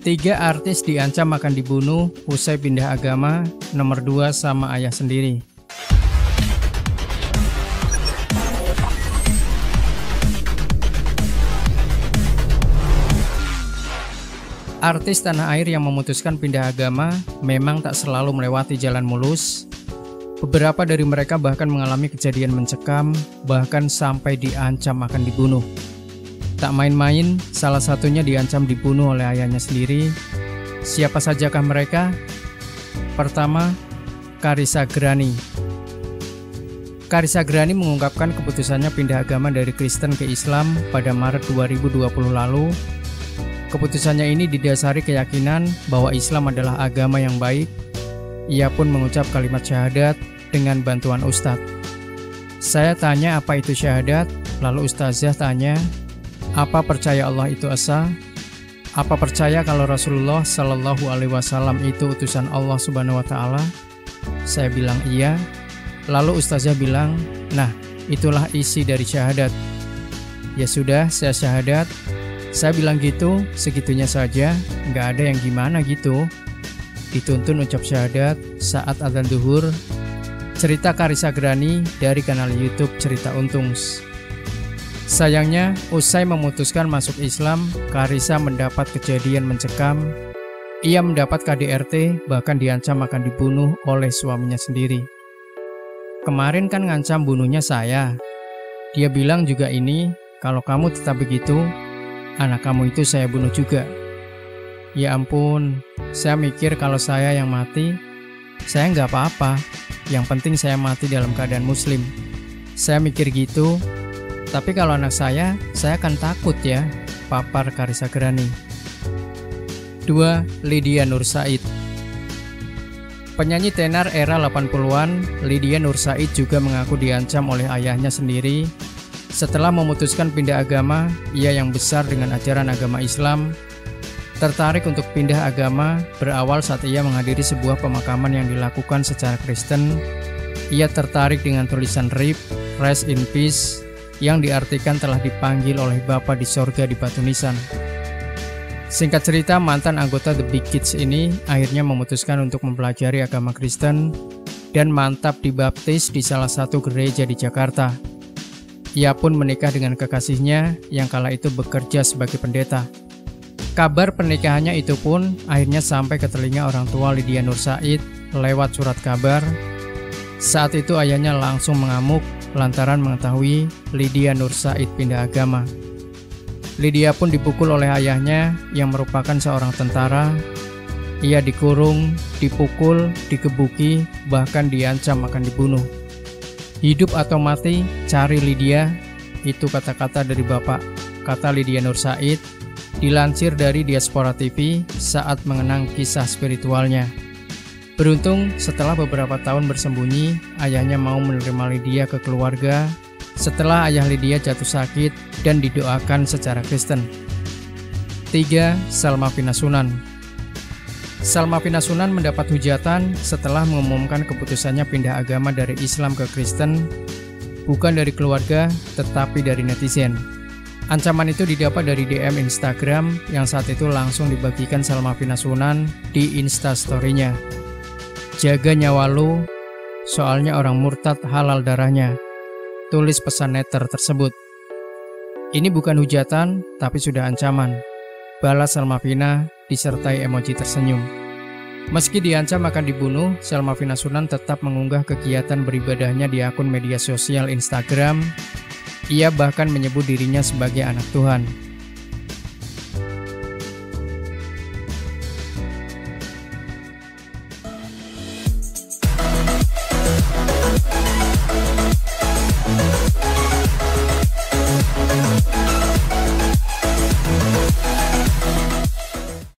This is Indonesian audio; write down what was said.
3 artis diancam akan dibunuh usai pindah agama. Nomor 2 sama ayah sendiri. Artis tanah air yang memutuskan pindah agama memang tak selalu melewati jalan mulus. Beberapa dari mereka bahkan mengalami kejadian mencekam, bahkan sampai diancam akan dibunuh. Tak main-main, salah satunya diancam dibunuh oleh ayahnya sendiri. Siapa sajakah mereka? Pertama, Carissa Grani. Carissa Grani mengungkapkan keputusannya pindah agama dari Kristen ke Islam pada Maret 2020 lalu. Keputusannya ini didasari keyakinan bahwa Islam adalah agama yang baik. Ia pun mengucap kalimat syahadat dengan bantuan ustadz. Saya tanya apa itu syahadat, lalu ustazah tanya, apa percaya Allah itu esa? Apa percaya kalau Rasulullah Shallallahu Alaihi Wasallam itu utusan Allah Subhanahu Wa Taala? Saya bilang iya. Lalu ustazah bilang, nah itulah isi dari syahadat. Ya sudah, saya syahadat. Saya bilang gitu, segitunya saja, nggak ada yang gimana gitu. Dituntun ucap syahadat saat adzan duhur. Cerita Carissa Grani dari kanal YouTube Cerita Untungs. Sayangnya, usai memutuskan masuk Islam, Carissa mendapat kejadian mencekam. Ia mendapat KDRT, bahkan diancam akan dibunuh oleh suaminya sendiri. Kemarin kan ngancam bunuhnya saya. Dia bilang juga ini, kalau kamu tetap begitu, anak kamu itu saya bunuh juga. Ya ampun, saya mikir kalau saya yang mati, saya nggak apa-apa. Yang penting saya mati dalam keadaan muslim. Saya mikir gitu. Tapi kalau anak saya akan takut ya, papar Carissa Grani. 2. Lydia Nur Said. Penyanyi tenar era 80-an, Lydia Nur Said juga mengaku diancam oleh ayahnya sendiri. Setelah memutuskan pindah agama, ia yang besar dengan ajaran agama Islam, tertarik untuk pindah agama berawal saat ia menghadiri sebuah pemakaman yang dilakukan secara Kristen. Ia tertarik dengan tulisan RIP, Rest in Peace, yang diartikan telah dipanggil oleh Bapa di sorga di batu nisan. Singkat cerita, mantan anggota The Big Kids ini akhirnya memutuskan untuk mempelajari agama Kristen dan mantap dibaptis di salah satu gereja di Jakarta. Ia pun menikah dengan kekasihnya yang kala itu bekerja sebagai pendeta. Kabar pernikahannya itu pun akhirnya sampai ke telinga orang tua Lydia Nur Said lewat surat kabar. Saat itu ayahnya langsung mengamuk lantaran mengetahui Lydia Nur Said pindah agama. Lydia pun dipukul oleh ayahnya yang merupakan seorang tentara. Ia dikurung, dipukul, digebuki, bahkan diancam akan dibunuh. Hidup atau mati, cari Lydia, itu kata-kata dari bapak, kata Lydia Nur Said, dilansir dari Diaspora TV saat mengenang kisah spiritualnya. Beruntung, setelah beberapa tahun bersembunyi, ayahnya mau menerima Lydia ke keluarga setelah ayah Lydia jatuh sakit dan didoakan secara Kristen. 3. Salma Pinasunan. Salma Pinasunan mendapat hujatan setelah mengumumkan keputusannya pindah agama dari Islam ke Kristen, bukan dari keluarga, tetapi dari netizen. Ancaman itu didapat dari DM Instagram yang saat itu langsung dibagikan Salma Pinasunan di Instastory-nya. Jaga nyawa lu, soalnya orang murtad halal darahnya. Tulis pesan netter tersebut. Ini bukan hujatan, tapi sudah ancaman. Balas Salma Pina disertai emoji tersenyum. Meski diancam akan dibunuh, Salma Pinasunan tetap mengunggah kegiatan beribadahnya di akun media sosial Instagram. Ia bahkan menyebut dirinya sebagai anak Tuhan.